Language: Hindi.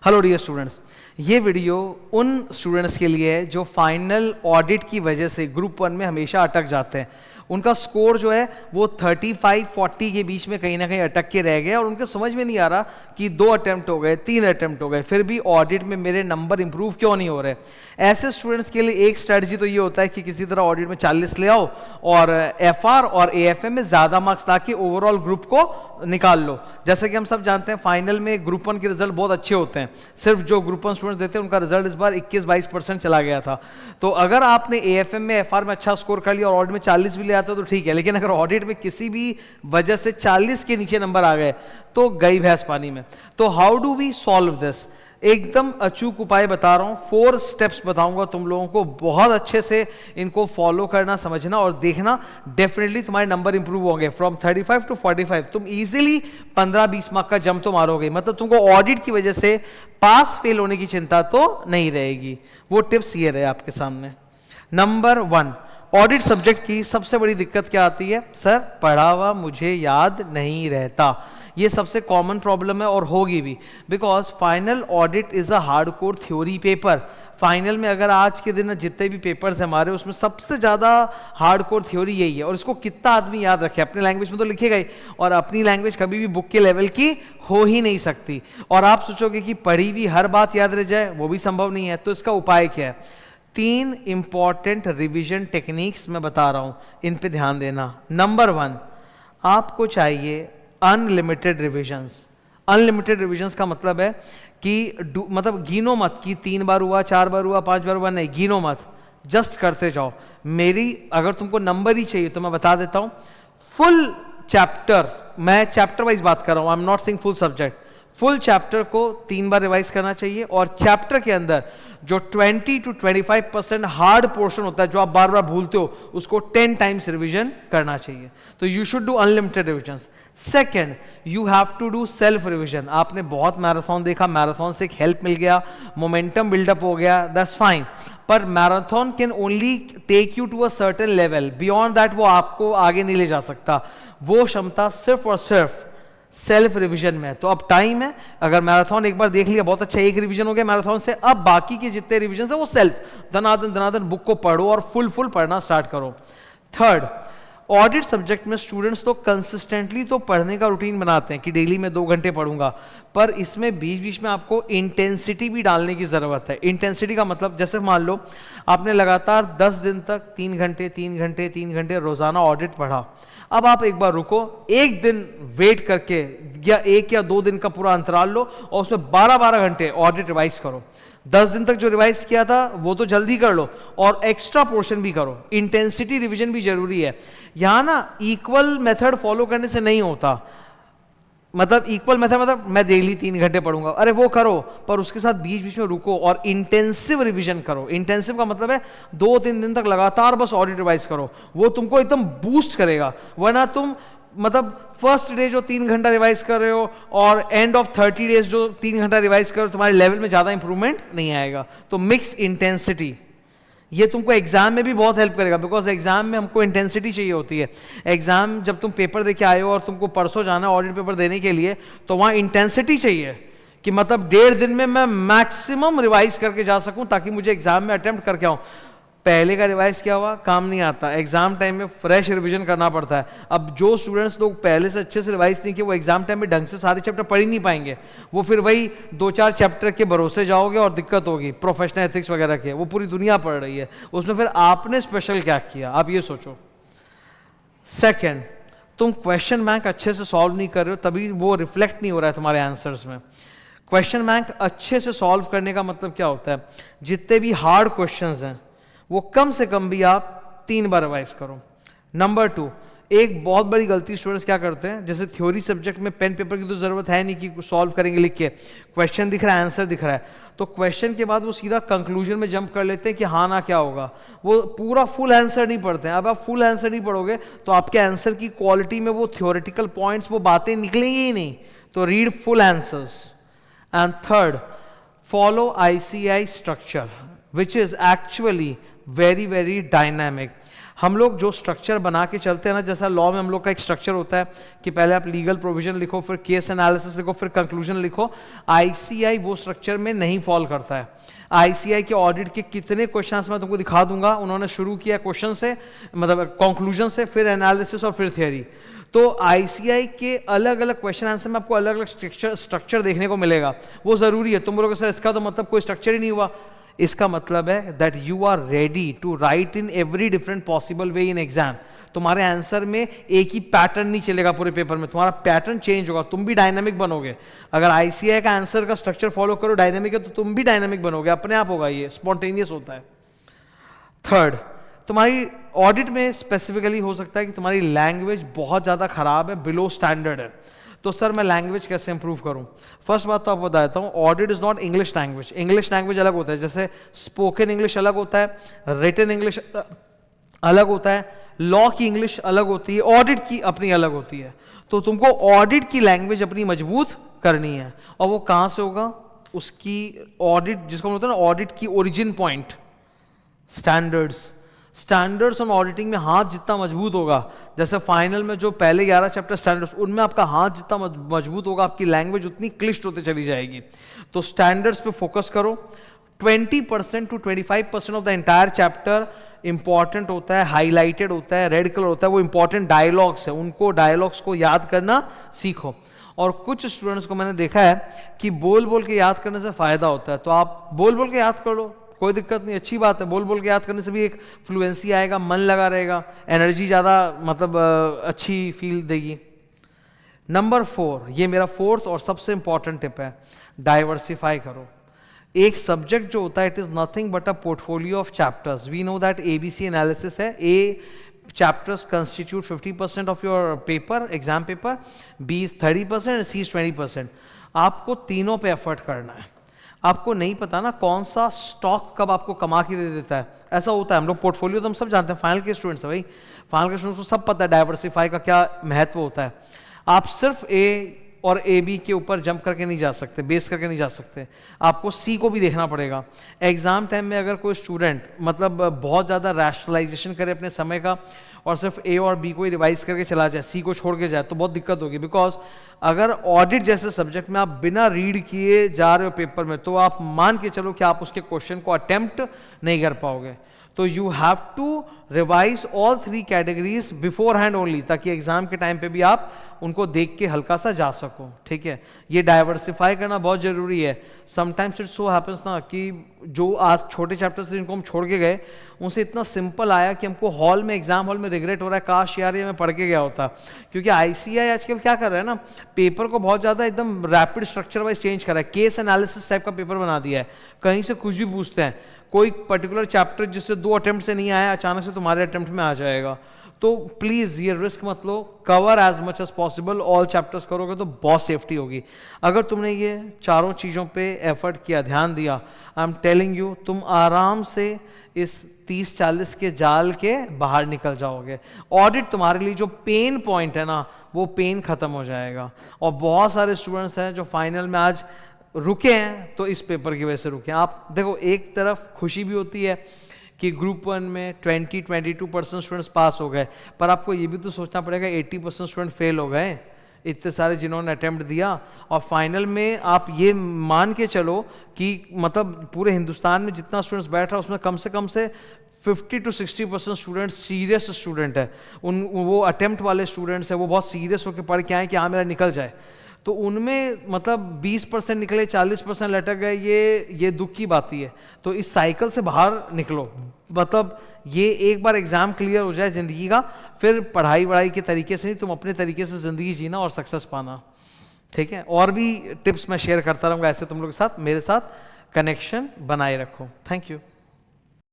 हेलो डियर स्टूडेंट्स, ये वीडियो उन स्टूडेंट्स के लिए है जो फाइनल ऑडिट की वजह से ग्रुप 1 में हमेशा अटक जाते हैं। उनका स्कोर जो है वो 35-40 के बीच में कहीं ना कहीं अटक के रह गए और उनके समझ में नहीं आ रहा कि 2 अटेम्प्ट हो गए, 3 अटेम्प्ट हो गए, फिर भी ऑडिट में मेरे नंबर इंप्रूव क्यों नहीं हो रहे। ऐसे स्टूडेंट्स के लिए एक स्ट्रेटजी तो ये होता है कि किसी तरह ऑडिट में 40 ले आओ और एफआर और एएफएम में ज़्यादा मार्क्स ताकि ओवरऑल ग्रुप को निकाल लो। जैसे कि हम सब जानते हैं फाइनल में ग्रुप 1 के रिजल्ट बहुत अच्छे होते हैं। सिर्फ जो ग्रुप 1 स्टूडेंट्स देते हैं उनका रिजल्ट इस बार 21-22% चला गया था। तो अगर आपने एएफएम में एफआर में अच्छा स्कोर कर लिया और ऑडिट में 40 भी ले आते हो तो ठीक है, लेकिन अगर ऑडिट में किसी भी वजह से 40 के नीचे नंबर आ गए तो गई भैंस पानी में। तो how do we solve this? एकदम अचूक उपाय बता रहा हूं, 4 स्टेप्स बताऊंगा तुम लोगों को, बहुत अच्छे से इनको फॉलो करना, समझना और देखना। डेफिनेटली तुम्हारे नंबर इंप्रूव होंगे फ्रॉम 35 to 45। तुम इजीली 15-20 मार्क का जंप तो मारोगे, मतलब तुमको ऑडिट की वजह से पास फेल होने की चिंता तो नहीं रहेगी। वो टिप्स ये रहे आपके सामने। नंबर 1, ऑडिट सब्जेक्ट की सबसे बड़ी दिक्कत क्या आती है? सर पढ़ा हुआ मुझे याद नहीं रहता। ये सबसे कॉमन प्रॉब्लम है और होगी भी, because final audit is a hardcore theory paper. Final में अगर आज के दिन जितने भी पेपर्स हैं हमारे, उसमें सबसे ज़्यादा हार्डकोर थ्योरी यही है। और इसको कितना आदमी याद रखे? अपने लैंग्वेज में तो लिखेगा ही, और अपनी लैंग्वेज कभी भी बुक के लेवल की हो ही नहीं सकती। और आप सोचोगे कि पढ़ी हुई हर बात याद रह जाए, वो भी संभव नहीं है। तो इसका उपाय क्या है? 3 इंपॉर्टेंट रिवीजन टेक्निक्स मैं बता रहा हूं, इन पे ध्यान देना। नंबर 1, आपको चाहिए अनलिमिटेड रिविजन्स। अनलिमिटेड रिविजन्स का मतलब है कि मतलब गिनो मत कि 3 बार हुआ, 4 बार हुआ, 5 बार हुआ, नहीं, गिनो मत, जस्ट करते जाओ। मेरी अगर तुमको नंबर ही चाहिए तो मैं बता देता हूं, फुल चैप्टर, मैं चैप्टर वाइज बात कर रहा हूं, I am not saying full subject. Full chapter को 3 बार रिवाइज करना चाहिए और चैप्टर के अंदर जो 20 to 25% हार्ड पोर्शन होता है जो आप बार बार भूलते हो, उसको 10 टाइम्स रिवीजन करना चाहिए। तो you should do unlimited revisions. Second, you have to do self revision. आपने बहुत मैराथन देखा, मैराथन से एक हेल्प मिल गया, मोमेंटम बिल्डअप हो गया, दैट्स फाइन, पर marathon can only take you to a certain level, beyond that वो आपको आगे नहीं ले जा सकता। वो क्षमता सिर्फ और सिर्फ सेल्फ रिवीजन में। तो अब टाइम है, अगर मैराथन एक बार देख लिया बहुत अच्छा, एक रिवीजन हो गया मैराथन से, अब बाकी के जितने रिवीजन है वो सेल्फ दनादन बुक को पढ़ो और फुल पढ़ना स्टार्ट करो। थर्ड, ऑडिट सब्जेक्ट में स्टूडेंट्स तो कंसिस्टेंटली तो पढ़ने का रूटीन बनाते हैं कि डेली में 2 घंटे पढ़ूंगा, पर इसमें बीच बीच में आपको इंटेंसिटी भी डालने की जरूरत है। इंटेंसिटी का मतलब, जैसे मान लो आपने लगातार 10 दिन तक 3 घंटे रोजाना ऑडिट पढ़ा। अब आप एक बार रुको, एक दिन वेट करके या 1 या 2 दिन का पूरा अंतराल लो और उसमें 12-12 घंटे ऑडिट रिवाइज करो। 10 दिन तक जो रिवाइज किया था वो तो जल्दी कर लो और एक्स्ट्रा पोर्शन भी करो। इंटेंसिटी रिवीजन भी जरूरी है। यहां ना इक्वल मेथड फॉलो करने से नहीं होता, मतलब इक्वल मेथड मतलब मैं डेली 3 घंटे पढ़ूंगा, अरे वो करो, पर उसके साथ बीच बीच में रुको और इंटेंसिव रिवीजन करो। इंटेंसिव का मतलब है 2-3 दिन तक लगातार बस ऑडिट रिवाइज करो, वो तुमको एकदम बूस्ट करेगा। वरना तुम मतलब फर्स्ट डे जो 3 घंटा रिवाइज कर रहे हो और एंड ऑफ 30 डेज जो 3 घंटा रिवाइज कर रहे हो, तुम्हारे लेवल में ज्यादा इंप्रूवमेंट नहीं आएगा। तो मिक्स इंटेंसिटी, ये तुमको एग्जाम में भी बहुत हेल्प करेगा, बिकॉज एग्जाम में हमको इंटेंसिटी चाहिए होती है। एग्जाम जब तुम पेपर देके आए हो और तुमको परसों जाना है ऑडिट पेपर देने के लिए, तो वहां इंटेंसिटी चाहिए कि मतलब 1.5 दिन में मैं मैक्सिमम रिवाइज करके जा सकूं ताकि मुझे एग्जाम में अटेम्प्ट करके आऊं। पहले का रिवाइज किया हुआ काम नहीं आता, एग्जाम टाइम में फ्रेश रिवीजन करना पड़ता है। अब जो स्टूडेंट्स लोग पहले से अच्छे से रिवाइज नहीं किए, वो एग्जाम टाइम में ढंग से सारे चैप्टर पढ़ ही नहीं पाएंगे। वो फिर वही 2-4 चैप्टर के भरोसे जाओगे और दिक्कत होगी। प्रोफेशनल एथिक्स वगैरह के वो पूरी दुनिया पढ़ रही है, उसमें फिर आपने स्पेशल क्या किया, आप ये सोचो। सेकेंड, तुम क्वेश्चन बैंक अच्छे से सॉल्व नहीं कर रहे हो, तभी वो रिफ्लेक्ट नहीं हो रहा है तुम्हारे आंसर्स में। क्वेश्चन बैंक अच्छे से सॉल्व करने का मतलब क्या होता है? जितने भी हार्ड क्वेश्चंस हैं वो कम से कम भी आप 3 बार रिवाइज करो। नंबर 2, एक बहुत बड़ी गलती स्टूडेंट्स क्या करते हैं, जैसे थ्योरी सब्जेक्ट में पेन पेपर की तो जरूरत है नहीं कि सॉल्व करेंगे लिख के, क्वेश्चन दिख रहा है, आंसर दिख रहा है, तो क्वेश्चन के बाद वो सीधा कंक्लूजन में जंप कर लेते हैं कि हाँ ना क्या होगा। वो पूरा फुल आंसर नहीं पढ़ते हैं। अब आप फुल आंसर नहीं पढ़ोगे तो आपके आंसर की क्वालिटी में वो थ्योरेटिकल पॉइंट्स, वो बातें निकलेंगी ही नहीं। तो read full answers. And third, follow ICI structure which is actually very dynamic. हम लोग जो स्ट्रक्चर बना के चलते हैं ना, जैसा लॉ में हम लोग का एक स्ट्रक्चर होता है कि पहले आप लीगल प्रोविजन लिखो, फिर केस एनालिसिस लिखो, फिर कंक्लूजन लिखो, आईसीआई वो स्ट्रक्चर में नहीं फॉल करता है। आईसीआई के ऑडिट के कितने क्वेश्चंस मैं तुमको दिखा दूंगा। उन्होंने शुरू किया क्वेश्चन से, मतलब कंक्लूजन से, फिर एनालिसिस और फिर थियरी। तो आईसीआई के अलग अलग क्वेश्चन आंसर में आपको अलग अलग स्ट्रक्चर देखने को मिलेगा। वो जरूरी है। तुम बोलोगे सर इसका तो मतलब कोई स्ट्रक्चर ही नहीं हुआ। इसका मतलब है that you are ready to write in every different possible way in exam. तुम्हारे आंसर में एक ही पैटर्न नहीं चलेगा पूरे पेपर में, तुम्हारा पैटर्न चेंज होगा, तुम भी डायनामिक बनोगे। अगर आईसीआई का आंसर का स्ट्रक्चर फॉलो करो डायनामिक है, तो तुम भी डायनामिक बनोगे, अपने आप होगा, ये स्पॉन्टेनियस होता है। थर्ड, तुम्हारी ऑडिट में स्पेसिफिकली हो सकता है कि तुम्हारी लैंग्वेज बहुत ज़्यादा खराब है, बिलो स्टैंडर्ड है। तो सर मैं लैंग्वेज कैसे इंप्रूव करूं? फर्स्ट बात तो आपको बता देता हूं, audit is not English language. English language अलग होता है, जैसे स्पोकन इंग्लिश अलग होता है, रिटन इंग्लिश अलग होता है, लॉ की इंग्लिश अलग होती है, ऑडिट की अपनी अलग होती है। तो तुमको ऑडिट की लैंग्वेज अपनी मजबूत करनी है। और वो कहां से होगा? उसकी ऑडिट, जिसको बोलते हैं ना ऑडिट की origin point, standards on auditing में हाथ जितना मजबूत होगा, जैसे फाइनल में जो पहले 11 चैप्टर स्टैंडर्ड्स, उनमें आपका हाथ जितना मजबूत होगा, आपकी लैंग्वेज उतनी क्लिष्ट होते चली जाएगी। तो स्टैंडर्ड्स पे फोकस करो। 20% to 25% of the entire chapter important होता है, हाईलाइटेड होता है, रेड कलर होता है, वो इंपॉर्टेंट डायलॉग्स है, उनको डायलॉग्स को याद करना सीखो। और कुछ स्टूडेंट्स को मैंने देखा है कि बोल बोल के याद करने से फायदा होता है, तो आप बोल बोल के याद कर लो, कोई दिक्कत नहीं, अच्छी बात है। बोल बोल के याद करने से भी एक फ्लुएंसी आएगा, मन लगा रहेगा, एनर्जी ज़्यादा मतलब अच्छी फील देगी। नंबर 4, ये मेरा फोर्थ और सबसे इंपॉर्टेंट टिप है, डाइवर्सिफाई करो। एक सब्जेक्ट जो होता है it is nothing but a portfolio of chapters. We know that ABC analysis है, A chapters constitute 50% of your paper, exam paper, B is 30% and C is 20%। आपको तीनों पे एफर्ट करना है। आपको नहीं पता ना कौन सा स्टॉक कब आपको कमा के दे देता है, ऐसा होता है। हम लोग पोर्टफोलियो तो हम सब जानते हैं, फाइनल के स्टूडेंट्स है भाई, फाइनल के स्टूडेंट्स को सब पता है डाइवर्सिफाई का क्या महत्व होता है। आप सिर्फ ए और ए बी के ऊपर जंप करके नहीं जा सकते, बेस करके नहीं जा सकते, आपको सी को भी देखना पड़ेगा। एग्जाम टाइम में अगर कोई स्टूडेंट मतलब बहुत ज़्यादा रैशनलाइजेशन करे अपने समय का और सिर्फ ए और बी को ही रिवाइज करके चला जाए, सी को छोड़ के जाए, तो बहुत दिक्कत होगी। बिकॉज अगर ऑडिट जैसे सब्जेक्ट में आप बिना रीड किए जा रहे हो पेपर में, तो आप मान के चलो कि आप उसके क्वेश्चन को अटेम्प्ट नहीं कर पाओगे। तो you have to revise all 3 categories beforehand only, ताकि एग्जाम के टाइम पे भी आप उनको देख के हल्का सा जा सको। ठीक है, ये डाइवर्सिफाई करना बहुत जरूरी है। समटाइम्स इट सो हैपेंस ना कि जो आज छोटे चैप्टर्स जिनको हम छोड़ के गए, उनसे इतना सिंपल आया कि हमको हॉल में, एग्जाम हॉल में रिग्रेट हो रहा है, काश यार ये मैं पढ़ के गया होता। क्योंकि आईसीआई आजकल क्या कर रहा है ना, पेपर को बहुत ज़्यादा एकदम रैपिड स्ट्रक्चर वाइज चेंज कर रहा है, केस एनालिसिस टाइप का पेपर बना दिया है। कहीं से कुछ भी पूछते हैं, कोई पर्टिकुलर चैप्टर जिससे 2 अटेम्प्ट से नहीं आया, अचानक से तुम्हारे अटेम्प्ट में आ जाएगा। तो प्लीज़ ये रिस्क मत लो, cover as much as possible, all chapters करोगे तो बहुत सेफ्टी होगी। अगर तुमने ये चारों चीज़ों पे एफर्ट किया, ध्यान दिया, आई एम टेलिंग यू, तुम आराम से इस 30-40 के जाल के बाहर निकल जाओगे। ऑडिट तुम्हारे लिए जो पेन पॉइंट है ना, वो पेन खत्म हो जाएगा। और बहुत सारे स्टूडेंट्स हैं जो फाइनल में आज रुके हैं, तो इस पेपर की वजह से रुके हैं। आप देखो, एक तरफ खुशी भी होती है कि ग्रुप 1 में 20-22% स्टूडेंट्स पास हो गए, पर आपको ये भी तो सोचना पड़ेगा 80% स्टूडेंट फेल हो गए, इतने सारे जिन्होंने अटेम्प्ट दिया। और फाइनल में आप ये मान के चलो कि मतलब पूरे हिंदुस्तान में जितना स्टूडेंट्स बैठ रहा है, उसमें कम से 50-60% स्टूडेंट सीरियस स्टूडेंट है। वो अटेम्प्ट वाले स्टूडेंट्स हैं, वो बहुत सीरियस होकर पढ़ के आए कि हाँ मेरा निकल जाए। तो उनमें मतलब 20% निकले, 40% लटक गए, ये दुख की बात ही है। तो इस साइकिल से बाहर निकलो। मतलब ये एक बार एग्जाम क्लियर हो जाए जिंदगी का, फिर पढ़ाई के तरीके से नहीं, तुम अपने तरीके से जिंदगी जीना और सक्सेस पाना। ठीक है, और भी टिप्स मैं शेयर करता रहूँगा ऐसे तुम लोग के साथ। मेरे साथ कनेक्शन बनाए रखो। Thank you.